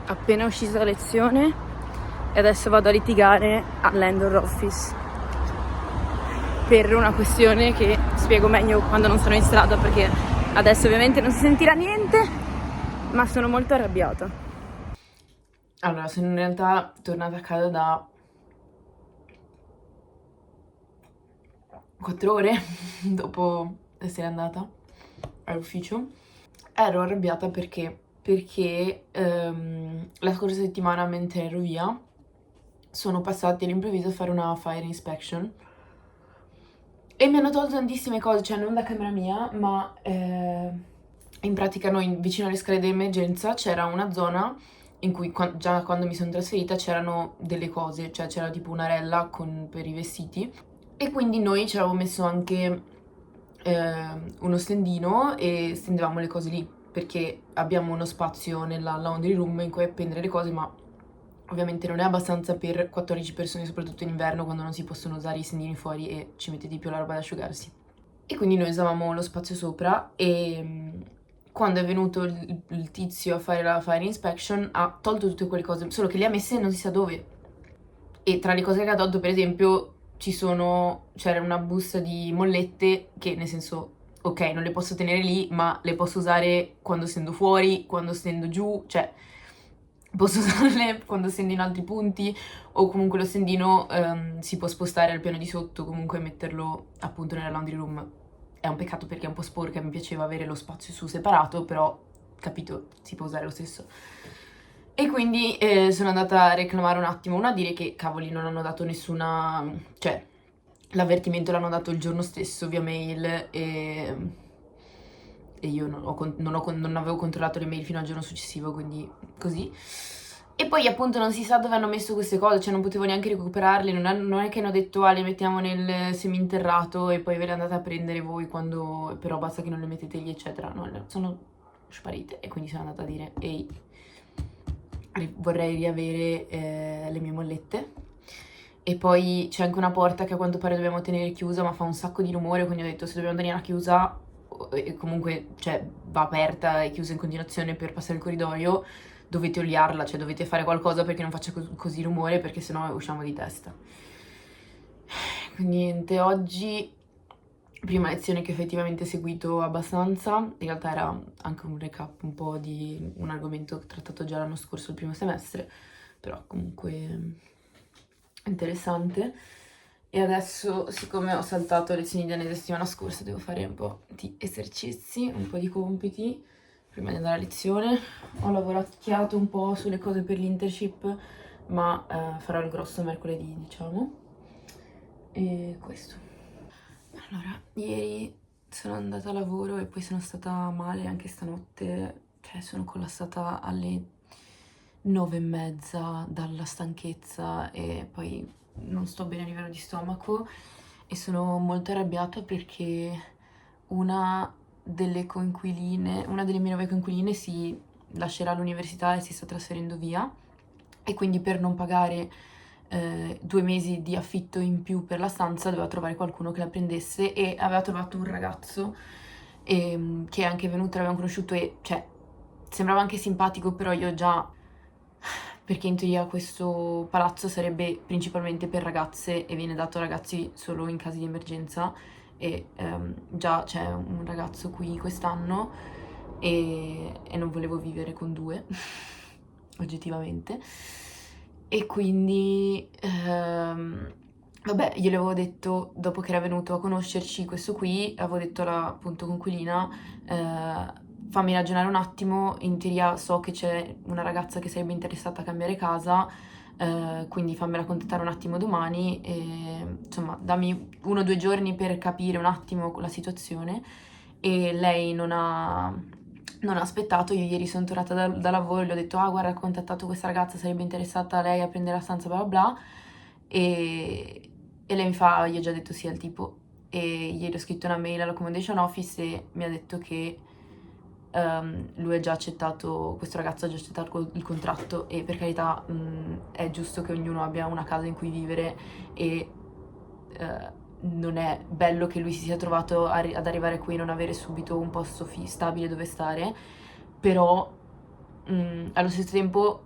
appena uscita da lezione e adesso vado a litigare all'Endor Office per una questione che spiego meglio quando non sono in strada, perché adesso ovviamente non si sentirà niente, ma sono molto arrabbiata. Allora, sono in realtà tornata a casa da 4 ore dopo essere andata all'ufficio. Ero arrabbiata perché la scorsa settimana, mentre ero via, sono passati all'improvviso a fare una fire inspection e mi hanno tolto tantissime cose, cioè non da camera mia, ma in pratica noi vicino alle scale di emergenza c'era una zona in cui già quando mi sono trasferita c'erano delle cose, cioè c'era tipo un'arella per i vestiti, e quindi noi ci avevamo messo anche uno stendino e stendevamo le cose lì, perché abbiamo uno spazio nella laundry room in cui appendere le cose, ma ovviamente non è abbastanza per 14 persone, soprattutto in inverno, quando non si possono usare i stendini fuori e ci mette di più la roba ad asciugarsi. E quindi noi usavamo lo spazio sopra e quando è venuto il tizio a fare la fire inspection ha tolto tutte quelle cose, solo che le ha messe non si sa dove. E tra le cose che ha tolto, per esempio, c'era una busta di mollette che, nel senso, ok, non le posso tenere lì, ma le posso usare quando stendo fuori, quando stendo giù, cioè posso usarle quando stendo in altri punti, o comunque lo stendino si può spostare al piano di sotto, comunque metterlo appunto nella laundry room. È un peccato perché è un po' sporca, mi piaceva avere lo spazio su separato, però, capito, si può usare lo stesso. E quindi sono andata a reclamare un attimo, uno a dire che cavoli non hanno dato nessuna, cioè l'avvertimento l'hanno dato il giorno stesso via mail e io non avevo controllato le mail fino al giorno successivo, quindi così. E poi appunto non si sa dove hanno messo queste cose, cioè non potevo neanche recuperarle, non è che hanno detto le mettiamo nel seminterrato e poi ve le andate a prendere voi quando, però basta che non le mettete lì eccetera, no, sono sparite e quindi sono andata a dire ehi, vorrei riavere le mie mollette. E poi c'è anche una porta che a quanto pare dobbiamo tenere chiusa, ma fa un sacco di rumore, quindi ho detto se dobbiamo tenerla chiusa, e comunque cioè, va aperta e chiusa in continuazione per passare il corridoio, dovete oliarla, cioè dovete fare qualcosa perché non faccia così rumore, perché sennò usciamo di testa. Quindi niente, oggi prima lezione che effettivamente ho seguito abbastanza, in realtà era anche un recap un po' di un argomento trattato già l'anno scorso, il primo semestre, però comunque interessante. E adesso, siccome ho saltato lezioni di danese settimana scorsa, devo fare un po' di esercizi, un po' di compiti prima di andare a lezione. Ho lavorato un po' sulle cose per l'internship, ma farò il grosso mercoledì, diciamo. E questo. Allora, ieri sono andata a lavoro e poi sono stata male anche stanotte, cioè sono collassata alle 9:30 dalla stanchezza e poi non sto bene a livello di stomaco e sono molto arrabbiata perché una delle mie nuove coinquiline si lascerà l'università e si sta trasferendo via e quindi per non pagare 2 mesi di affitto in più per la stanza doveva trovare qualcuno che la prendesse e aveva trovato un ragazzo che è anche venuto, l'abbiamo conosciuto e cioè sembrava anche simpatico, però io già, perché in teoria questo palazzo sarebbe principalmente per ragazze e viene dato a ragazzi solo in casi di emergenza e già c'è un ragazzo qui quest'anno e non volevo vivere con due oggettivamente. E quindi vabbè, glielo avevo detto dopo che era venuto a conoscerci questo qui, avevo detto alla appunto conquilina fammi ragionare un attimo, in teoria so che c'è una ragazza che sarebbe interessata a cambiare casa, quindi fammela contattare un attimo domani e insomma dammi 1 o 2 giorni per capire un attimo la situazione. E lei non ha aspettato, io ieri sono tornata da lavoro e le ho detto guarda, ho contattato questa ragazza, sarebbe interessata a lei a prendere la stanza bla bla bla e lei mi fa io ho già detto sì al tipo e ieri ho scritto una mail all'accommodation office e mi ha detto che lui ha già accettato, questo ragazzo ha già accettato il contratto e per carità è giusto che ognuno abbia una casa in cui vivere e non è bello che lui si sia trovato ad arrivare qui e non avere subito un posto stabile dove stare, però allo stesso tempo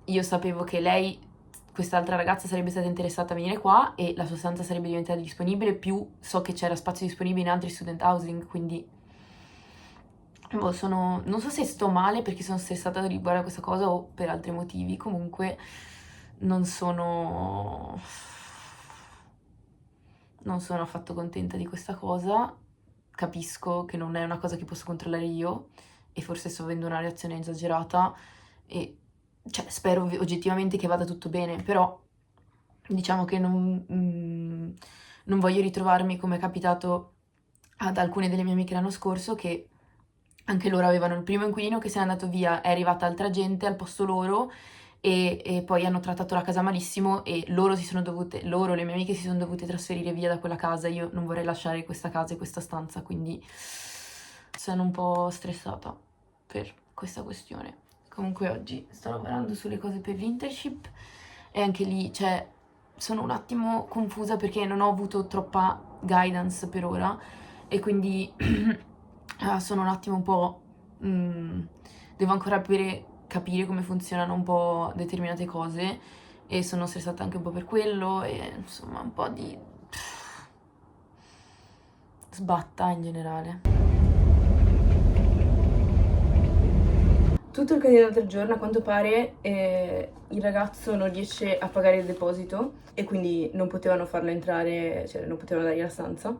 io sapevo che lei, quest'altra ragazza, sarebbe stata interessata a venire qua e la sua stanza sarebbe diventata disponibile, più so che c'era spazio disponibile in altri student housing, quindi non so se sto male perché sono stressata riguardo a questa cosa o per altri motivi, comunque non sono affatto contenta di questa cosa, capisco che non è una cosa che posso controllare io e forse sto avendo una reazione esagerata e cioè, spero oggettivamente che vada tutto bene, però diciamo che non voglio ritrovarmi come è capitato ad alcune delle mie amiche l'anno scorso, che anche loro avevano il primo inquilino che se n'è andato via, è arrivata altra gente al posto loro e poi hanno trattato la casa malissimo e loro, le mie amiche si sono dovute trasferire via da quella casa. Io non vorrei lasciare questa casa e questa stanza, quindi sono un po' stressata per questa questione. Comunque oggi sto lavorando sulle cose per l'internship e anche lì, cioè, sono un attimo confusa perché non ho avuto troppa guidance per ora e quindi sono un attimo un po'... devo ancora capire come funzionano un po' determinate cose e sono stressata anche un po' per quello e insomma un po' di sbatta in generale. Tutto il casino dell'altro giorno, a quanto pare il ragazzo non riesce a pagare il deposito e quindi non potevano farlo entrare, cioè non potevano dargli la stanza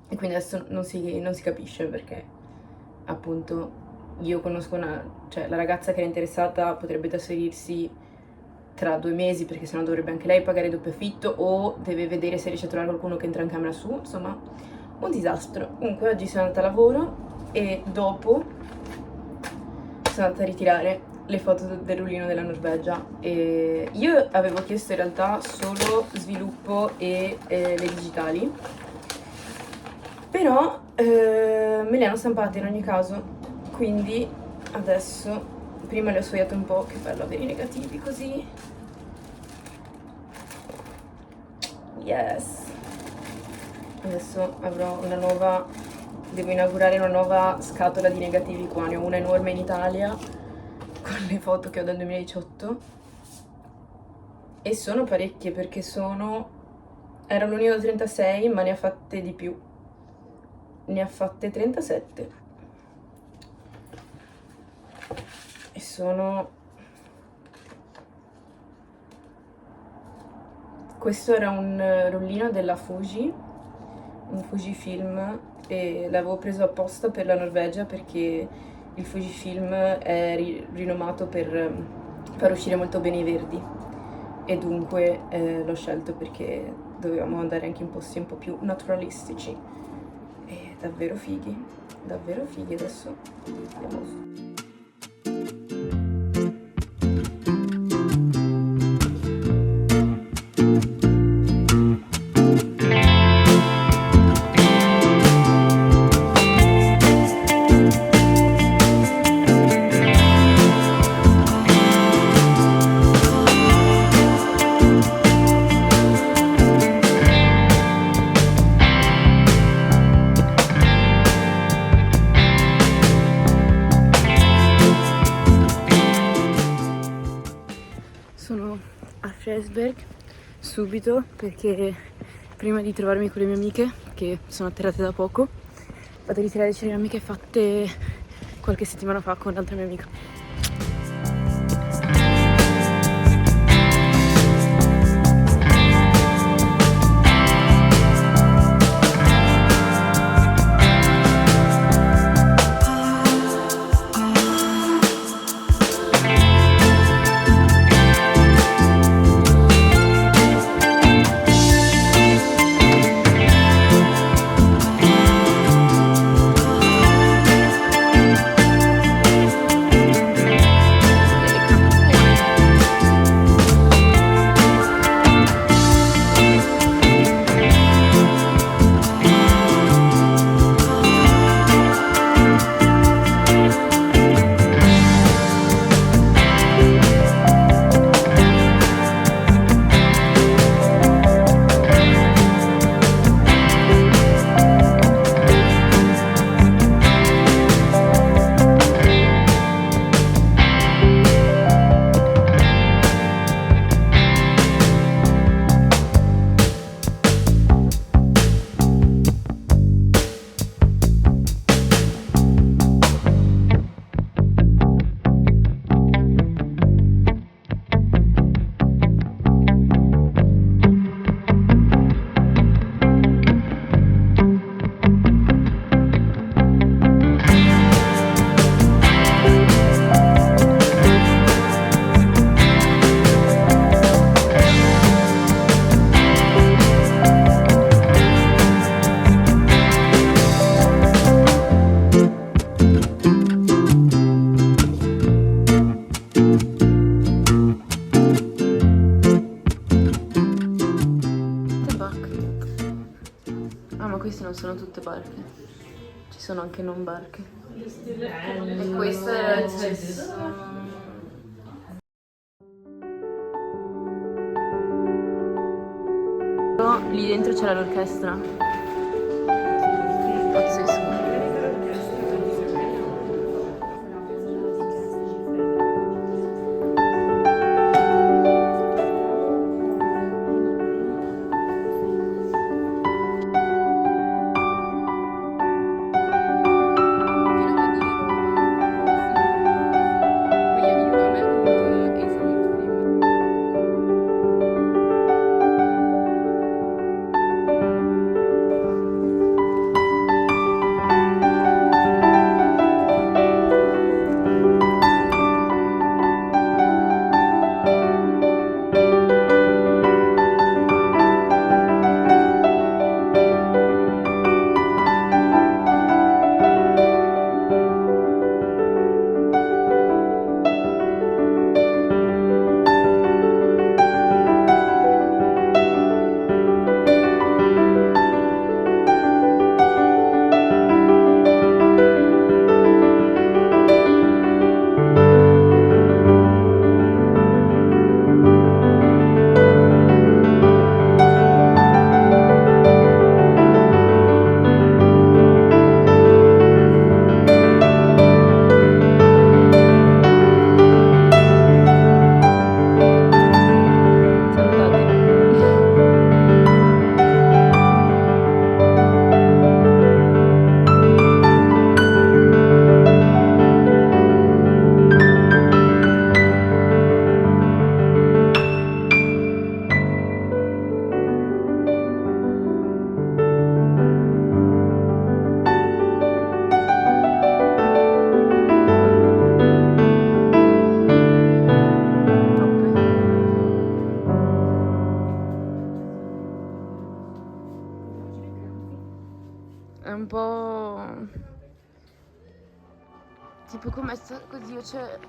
e quindi adesso non si capisce perché appunto io conosco cioè la ragazza che era interessata potrebbe trasferirsi tra 2 mesi perché sennò dovrebbe anche lei pagare doppio affitto o deve vedere se riesce a trovare qualcuno che entra in camera su, insomma un disastro. Comunque oggi sono andata a lavoro e dopo sono andata a ritirare le foto del rullino della Norvegia e io avevo chiesto in realtà solo sviluppo e le digitali, però me le hanno stampate in ogni caso, quindi adesso prima le ho sfogliate un po', che bello avere i negativi così, yes, adesso devo inaugurare una nuova scatola di negativi qua, ne ho una enorme in Italia con le foto che ho dal 2018 e sono parecchie perché era l'unico 36 ma ne ha fatte di più, ne ha fatte 37 e questo era un rollino della Fuji, un Fujifilm e l'avevo preso apposta per la Norvegia perché il Fujifilm è rinomato per far uscire molto bene i verdi e dunque l'ho scelto perché dovevamo andare anche in posti un po' più naturalistici e davvero fighi, adesso andiamo su. Sono a Flensburg subito perché prima di trovarmi con le mie amiche che sono atterrate da poco vado a ritirare le ceramiche fatte qualche settimana fa con un'altra mia amica. sono tutte barche, ci sono anche non barche. E questo è l'accesso. Lì dentro c'era l'orchestra. Pazzesco. È un po' tipo come così, cioè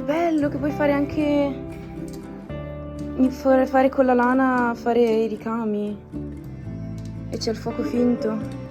bello che puoi fare anche fare con la lana, fare i ricami e c'è il fuoco finto.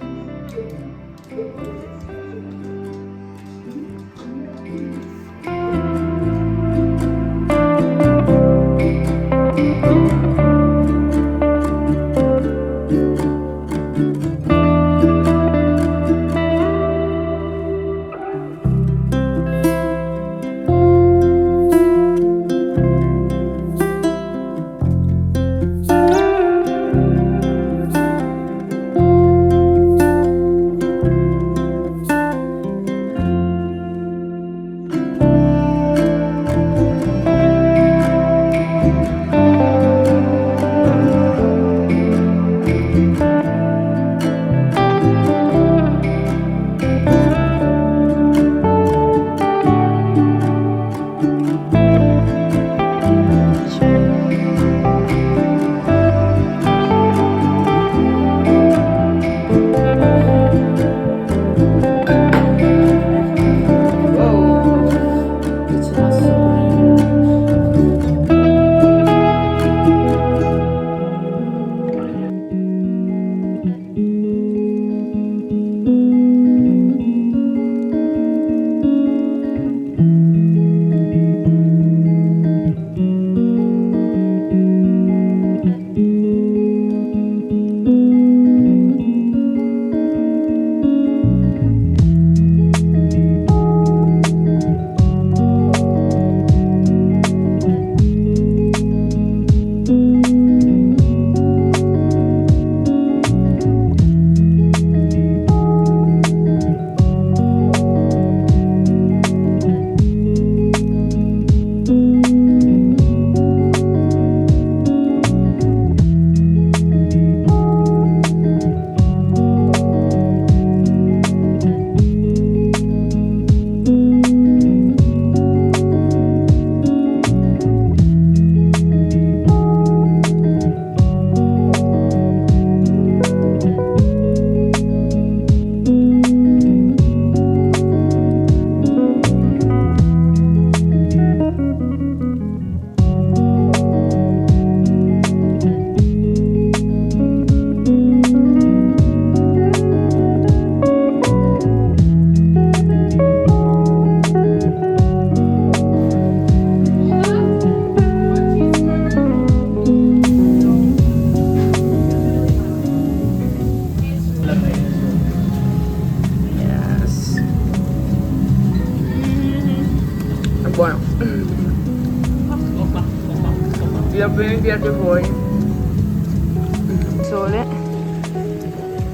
stupida, poi mi piace voi. Il sole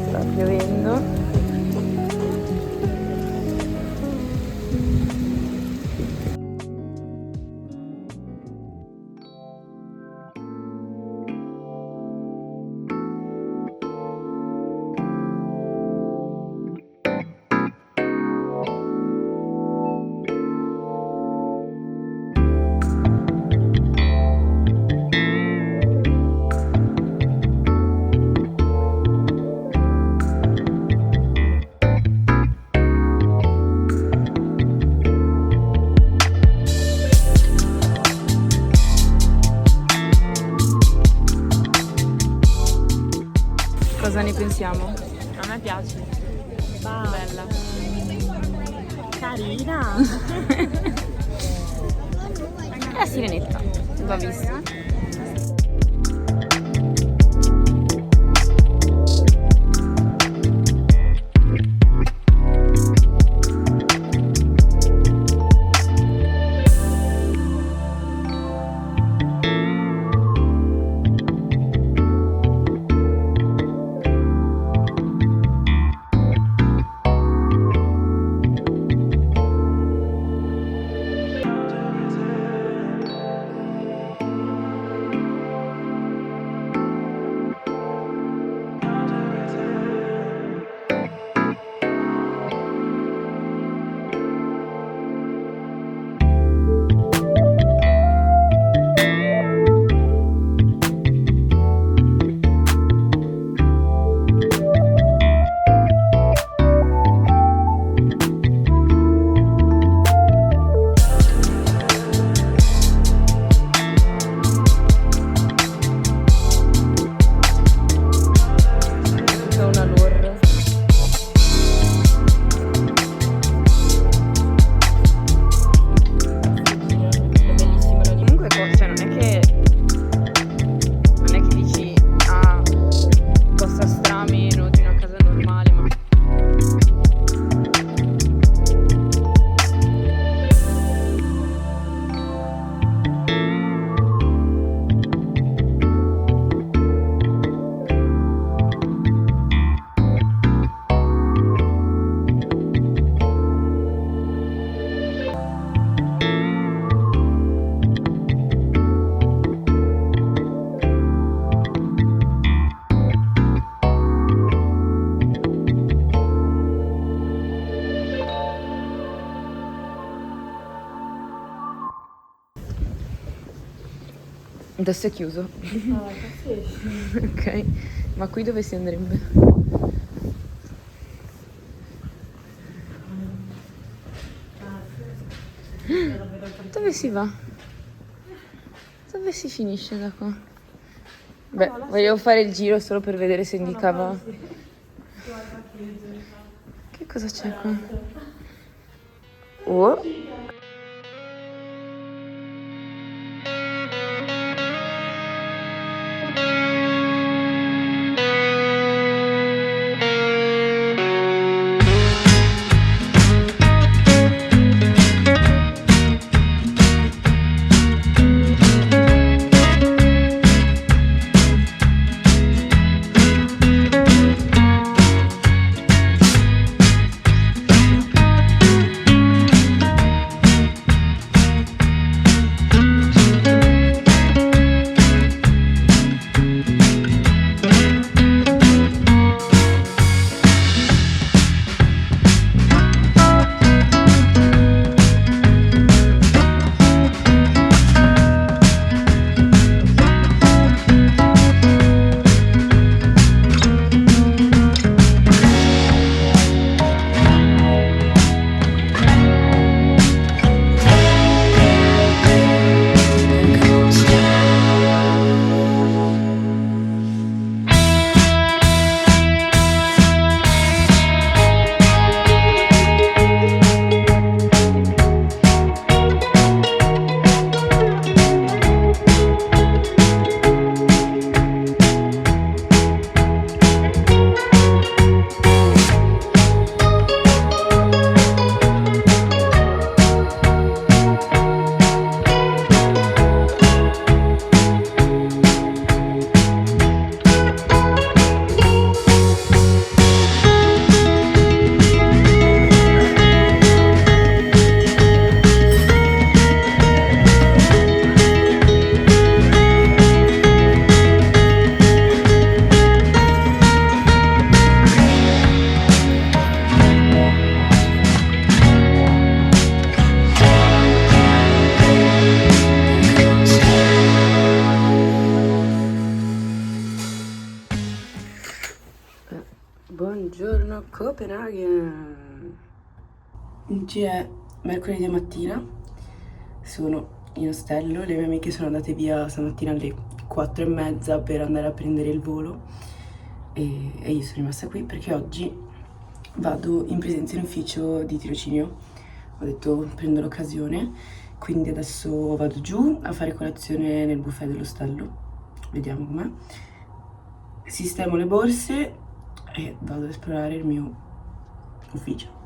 sta piovendo. Cosa ne pensiamo? A me piace. Bella. Carina. È la sirenetta, va visto. Adesso è chiuso. Ok, ma qui dove si andrebbe? Dove si va? Dove si finisce da qua? Beh, volevo fare il giro solo per vedere se indicava. Che cosa c'è qua? Oh. Copenaghen. Oggi è mercoledì mattina, sono in ostello, le mie amiche sono andate via stamattina alle 4:30 per andare a prendere il volo e io sono rimasta qui perché oggi vado in presenza in ufficio di tirocinio. Ho detto prendo l'occasione, quindi adesso vado giù a fare colazione nel buffet dell'ostello, vediamo com'è, sistemo le borse e vado ad esplorare il mio ufficio.